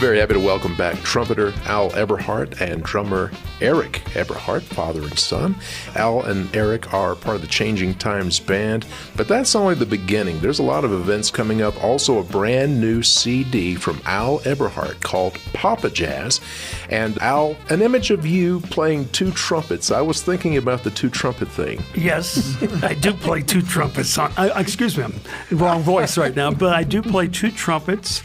very happy to welcome back trumpeter Al Eberhardt and drummer Eric Eberhardt, father and son. Al and Eric are part of the Changing Times Band, but that's only the beginning. There's a lot of events coming up. Also, a brand new CD from Al Eberhardt called Papa Jazz. And Al, an image of you playing two trumpets. I was thinking about the two trumpet thing. Yes, I do play two trumpets. Excuse me, I'm in the wrong voice right now, but I do play two trumpets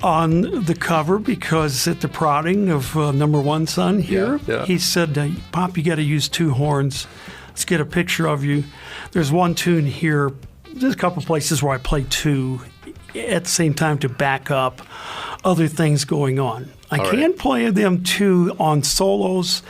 on the cover because at the prodding of number one son here, he said, Pop, you got to use two horns. Let's get a picture of you. There's one tune here. There's a couple places where I play two at the same time to back up other things going on. I can play them two on solos,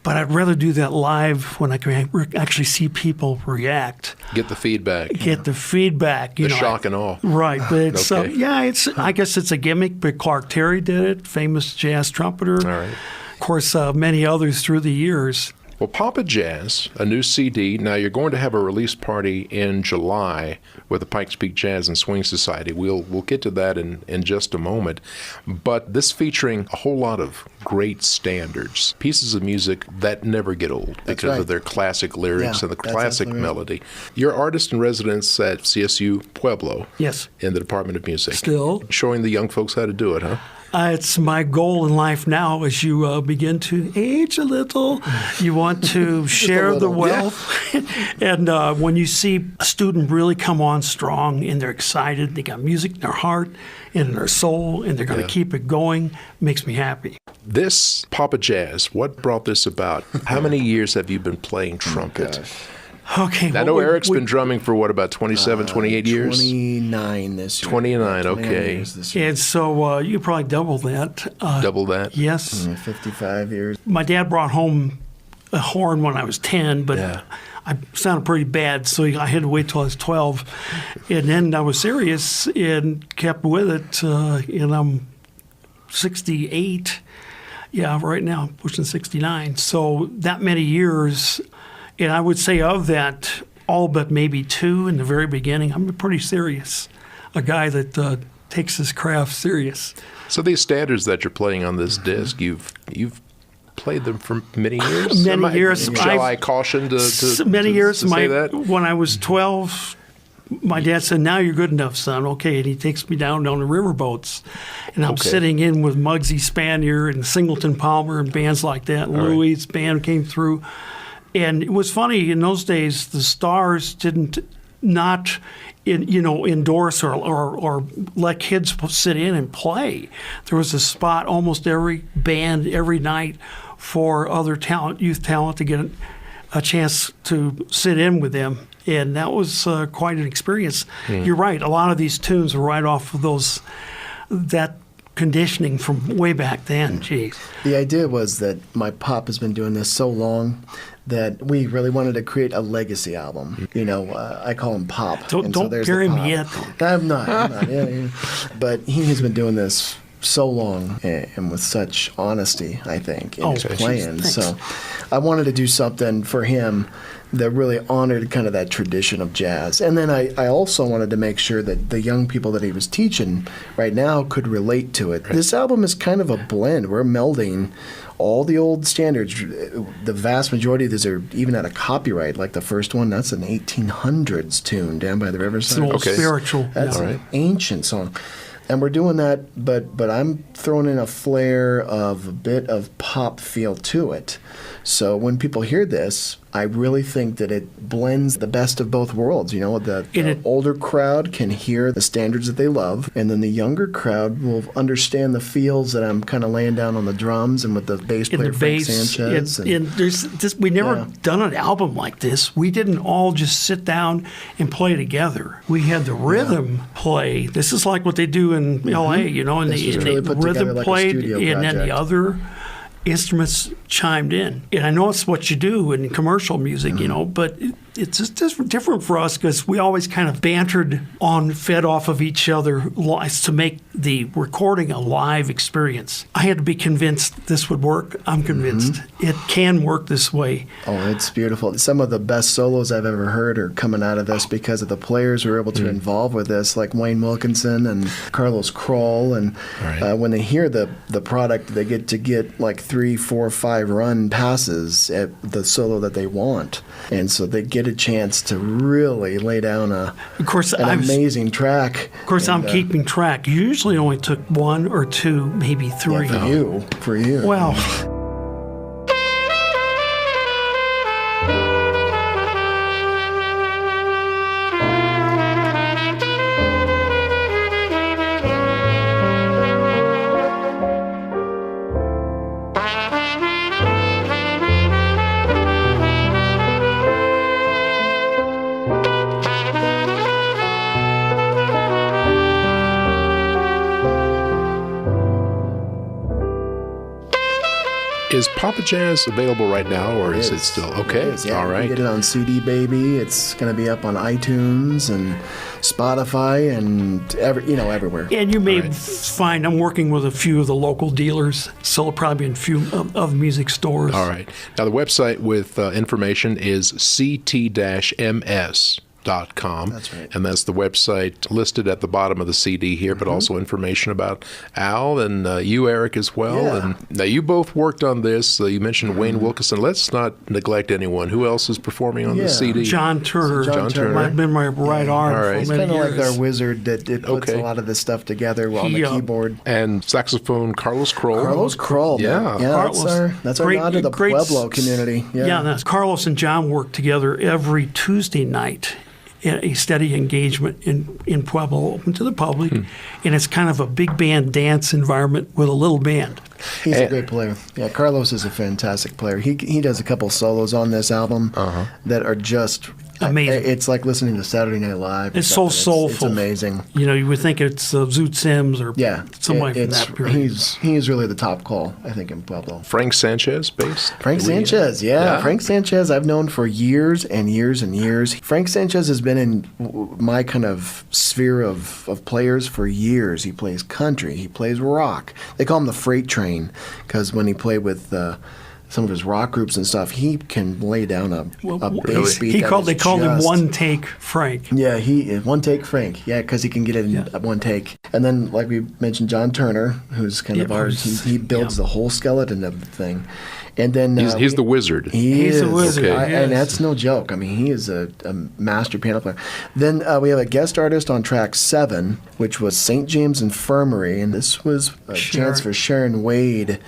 but I'd rather do that live when I can actually see people react. Get the feedback. Get the feedback. The shock and awe. Right. But it's, I guess it's a gimmick, but Clark Terry did it, famous jazz trumpeter. All right. Of course, many others through the years. Well, Papa Jazz, a new CD. Now, you're going to have a release party in July with the Pikes Peak Jazz and Swing Society. We'll get to that in just a moment. But this featuring a whole lot of great standards, pieces of music that never get old because of their classic lyrics and the classic melody. You're artist in residence at CSU Pueblo. Yes. In the Department of Music. Still. Showing the young folks how to do it, huh? It's my goal in life now as you begin to age a little. You want to share the wealth. And when you see a student really come on strong and they're excited, they got music in their heart and in their soul, and they're going to keep it going, makes me happy. This Papa Jazz, what brought this about? How many years have you been playing trumpet? Okay. I know Eric's been drumming for about 27, 28 years? 29 this year. 29, okay. And so you probably double that. Double that? Yes. 55 years. My dad brought home a horn when I was 10, but I sounded pretty bad, so I had to wait till I was 12. And then I was serious and kept with it, and I'm 68. Yeah, right now, pushing 69. So that many years. And I would say of that, all but maybe two in the very beginning, I'm pretty serious. A guy that takes his craft serious. So these standards that you're playing on this disc, you've played them for many years? Many years. Shall I caution to many years. To say that? When I was 12, my dad said, now you're good enough, son. Okay, and he takes me down on the riverboats. And I'm sitting in with Muggsy Spanier and Singleton Palmer and bands like that. And Louis' band came through. And it was funny, in those days, the stars didn't endorse or let kids sit in and play. There was a spot almost every band, every night for other talent, youth talent, to get a chance to sit in with them. And that was quite an experience. You're right, a lot of these tunes were right off of that conditioning from way back then. Geez. The idea was that my pop has been doing this so long that we really wanted to create a legacy album. I call him Pop. Don't carry me yet. I'm not. Yeah. But he has been doing this so long and with such honesty, I think, in his playing. So I wanted to do something for him that really honored kind of that tradition of jazz. And then I also wanted to make sure that the young people that he was teaching right now could relate to it. This album is kind of a blend. We're melding all the old standards. The vast majority of these are even out of copyright. Like the first one, that's an 1800s tune, Down by the Riverside. It's an old spiritual. That's an ancient song. And we're doing that, but I'm throwing in a flair of a bit of pop feel to it. So when people hear this, I really think that it blends the best of both worlds. The older crowd can hear the standards that they love, and then the younger crowd will understand the feels that I'm kind of laying down on the drums and with the bass player, Frank Sanchez. We never done an album like this. We didn't all just sit down and play together. We had the rhythm play. This is like what they do in L.A., and the rhythm played, and then the other instruments chimed in. And I know it's what you do in commercial music, but it's just different for us because we always kind of fed off of each other to make the recording a live experience. I had to be convinced this would work. I'm convinced it can work this way. Oh, it's beautiful. Some of the best solos I've ever heard are coming out of this because of the players who are able to involve with this, like Wayne Wilkinson and Carlos Kroll. And when they hear the product, they get like 3, 4, 5 run passes at the solo that they want. And so they get a chance to really lay down an amazing track. Of course, I'm keeping track. Usually only took 1 or 2, maybe 3. Yeah, for you. Well... Is Papa Jazz available right now, or is it still okay? It is, yeah. All right. You get it on CD Baby. It's going to be up on iTunes and Spotify and everywhere. And you may find I'm working with a few of the local dealers, so it'll probably be in a few of music stores. All right. Now the website with information is ct-ms.com. That's right. And that's the website listed at the bottom of the CD here, but also information about Al and you, Eric, as well. Yeah. And now you both worked on this. You mentioned Wayne Wilkinson. Let's not neglect anyone. Who else is performing on the CD? John Turner. John Turner. I've been my right arm All right. for many He's kind of years. like our wizard that puts a lot of this stuff together on the keyboard. And saxophone, Carlos Kroll. Carlos Kroll. Yeah. Carlos, that's our nod to the Pueblo community. Yeah, that's Carlos and John work together every Tuesday night. A steady engagement in Pueblo, open to the public, and it's kind of a big band dance environment with a little band. He's a great player. Yeah, Carlos is a fantastic player. He does a couple solos on this album that are just amazing. It's like listening to Saturday Night Live. It's so soulful. It's amazing. You would think it's Zoot Sims or somebody from that period. He's really the top call, I think, in Pueblo. Frank Sanchez, based? Frank Sanchez. Frank Sanchez I've known for years and years and years. Frank Sanchez has been in my kind of sphere of players for years. He plays country. He plays rock. They call him the Freight Train because when he played with some of his rock groups and stuff, he can lay down a bass beat. They called him One Take Frank. Yeah, One Take Frank. Yeah, because he can get it in one take. And then, like we mentioned, John Turner, who's kind of ours. He builds the whole skeleton of the thing. And then he's the wizard. He's the wizard, and that's no joke. I mean, he is a master piano player. Then we have a guest artist on track 7, which was St. James Infirmary, and this was a chance for Sharon Wade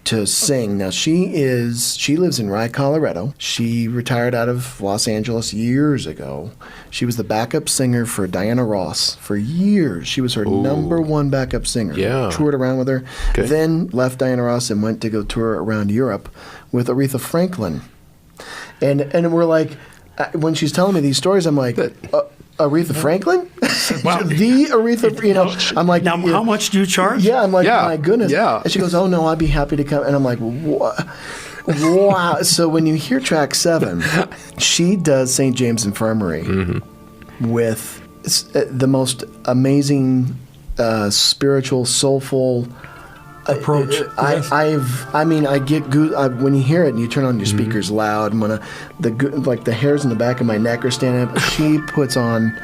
to sing. Now she lives in Rye, Colorado. She retired out of Los Angeles years ago. She was the backup singer for Diana Ross for years. She was her number 1 backup singer. Yeah. Toured around with her. Okay. Then left Diana Ross and went to go tour around Europe with Aretha Franklin. And we're like, when she's telling me these stories, I'm like, Aretha Franklin? Wow. The Aretha, I'm like... Now, how much do you charge? Yeah, I'm like, my goodness. Yeah. And she goes, oh, no, I'd be happy to come. And I'm like, what? Wow. So when you hear track 7, she does St. James Infirmary with the most amazing, spiritual, soulful... approach. I get when you hear it and you turn on your speakers loud, and when the hairs in the back of my neck are standing up. She puts on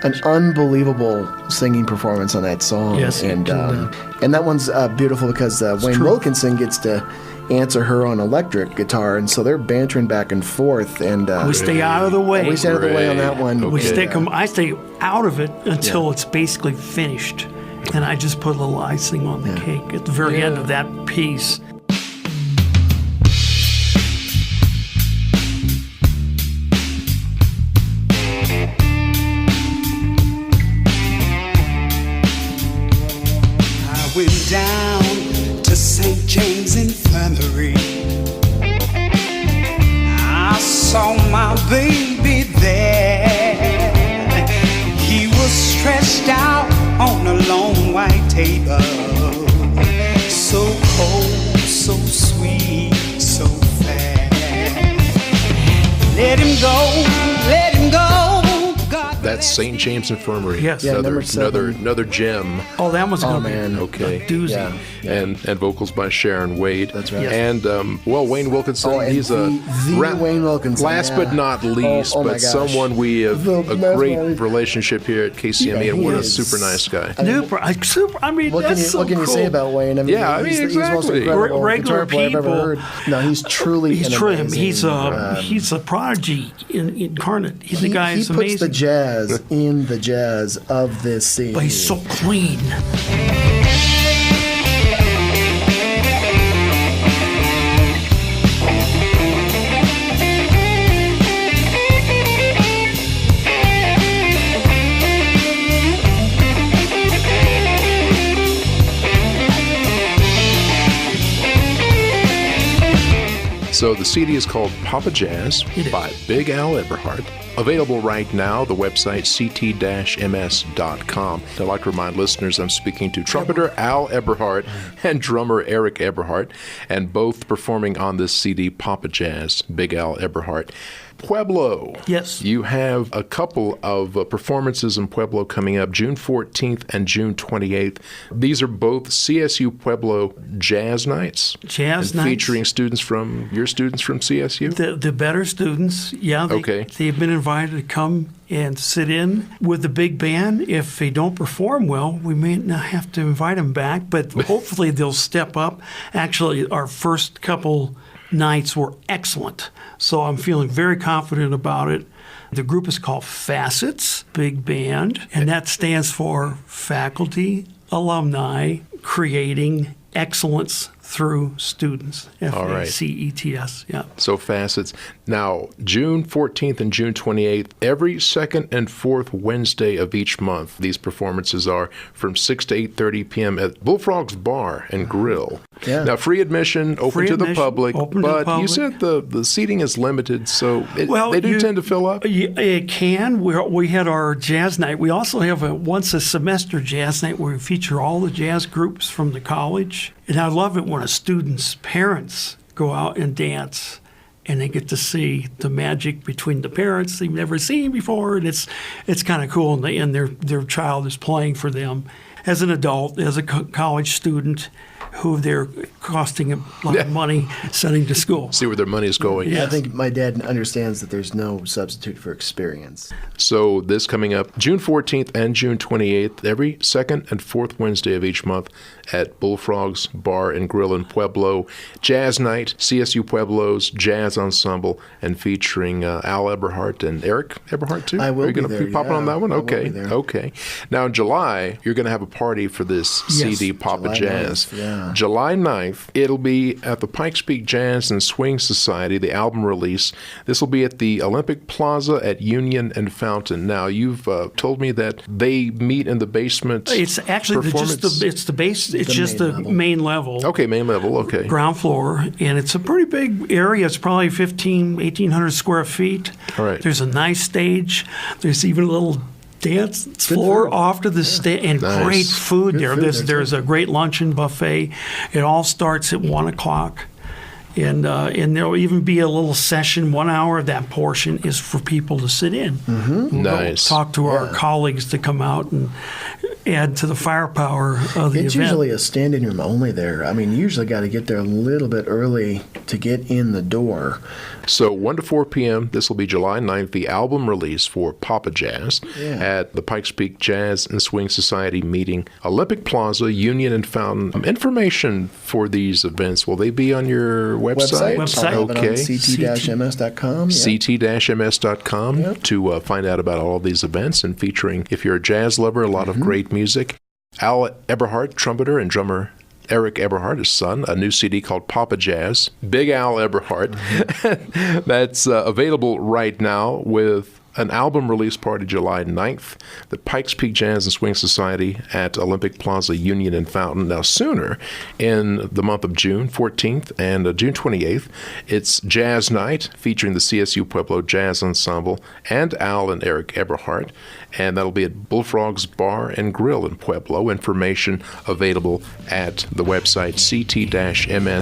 an unbelievable singing performance on that song. Yes, and that one's beautiful because Wayne Wilkinson gets to answer her on electric guitar, and so they're bantering back and forth. And we stay out of the way. We stay out of the way on that one. Okay. I stay out of it until it's basically finished. And I just put a little icing on the cake at the very end of that piece. I went down to St. James Infirmary. I saw my baby there. He was stretched out on a long white table, so cold, so sweet, so fair. Let him go, let him go. God That's St. James Infirmary. Yes. Yeah, another, number 7. another gem. Oh, that was going to be man. Okay. a doozy. Yeah. And vocals by Sharon Wade. That's right. And Wayne Wilkinson. Oh, and he's the Wayne Wilkinson. Last yeah. but not least, oh my but gosh. someone we have The a last but not great least. relationship here at KCME, Yeah, and he what a is. super nice guy. Super. I mean, What can that's you so What can you say cool. about Wayne? I mean, Yeah, I mean, he's the most exactly. incredible Regular guitar player I've ever people- heard. No, he's truly He's an trim. amazing, He's a prodigy incarnate. The guy he is puts amazing. the jazz in the jazz of this CD. But he's so clean. So the CD is called Papa Jazz It is. by Big Al Eberhart. Available right now, the website ct-ms.com. I'd like to remind listeners I'm speaking to trumpeter Al Eberhart and drummer Eric Eberhart, and both performing on this CD, Papa Jazz, Big Al Eberhart. Pueblo. Yes. You have a couple of performances in Pueblo coming up, June 14th and June 28th. These are both CSU Pueblo Jazz Nights. Jazz and nights. featuring your students from CSU? The better students, yeah, they've been invited to come and sit in with the big band. If they don't perform well, we may not have to invite them back, but hopefully they'll step up. Actually, our first couple nights were excellent, so I'm feeling very confident about it. The group is called Facets Big Band, and that stands for Faculty Alumni Creating Excellence Through Students. All right. FACETS, yeah. So Facets. Now, June 14th and June 28th, every second and fourth Wednesday of each month, these performances are from 6 to 8:30 p.m. at Bullfrog's Bar and Grill. Yeah. Now, free admission, open Free to the admission, public, open to the but you public. said the seating is limited, so they do you- tend to fill up? It can. We had our jazz night. We also have a once a semester jazz night where we feature all the jazz groups from the college. And I love it when a student's parents go out and dance, and they get to see the magic between the parents they've never seen before, and it's kind of cool. And their child is playing for them as an adult, as a college student, who they're costing a lot of money sending to school. See where their money is going. Yeah. I think my dad understands that there's no substitute for experience. So this coming up June 14th and June 28th, every second and fourth Wednesday of each month at Bullfrog's Bar and Grill in Pueblo. Jazz Night, CSU Pueblo's Jazz Ensemble, and featuring Al Eberhart and Eric Eberhart too? I will Are you be going to there, be popping yeah. on that one? I will Okay, be there. okay. Now in July, you're going to have a party for this Yes. CD, Papa July Jazz. 9th, yeah. July 9th, it'll be at the Pikes Peak Jazz and Swing Society, the album release. This will be at the Olympic Plaza at Union and Fountain. Now, you've told me that they meet in the basement. It's actually it's the base. It's just main the level. main level. Okay, main level, okay. Ground floor, and it's a pretty big area. It's probably 1,800 square feet. All right. There's a nice stage. There's even a little dance floor food. off to the stage, and Nice. great food Good there. food There's there, a great luncheon buffet. It all starts at 1 o'clock. And there'll even be a little session, 1 hour. That portion is for people to sit in. We'll go Nice. talk to our colleagues to come out and add to the firepower of the It's event. usually a standing room only there. I mean, you usually got to get there a little bit early to get in the door. So 1 to 4 p.m., this will be July 9th, the album release for Papa Jazz Yeah. at the Pikes Peak Jazz and Swing Society meeting, Olympic Plaza, Union and Fountain. Information for these events, will they be on your website? Website. I'll have it on Okay. ct-ms.com. Yeah. ct-ms.com Yep. to find out about all of these events and featuring, if you're a jazz lover, a lot of great music. Al Eberhart, trumpeter and drummer Eric Eberhart, his son, a new CD called Papa Jazz. Big Al Eberhart. That's available right now with an album release party July 9th, the Pikes Peak Jazz and Swing Society at Olympic Plaza, Union and Fountain. Now, sooner, in the month of June 14th and June 28th, it's Jazz Night featuring the CSU Pueblo Jazz Ensemble and Al and Eric Eberhart, and that'll be at Bullfrog's Bar and Grill in Pueblo. Information available at the website ct-ms.com.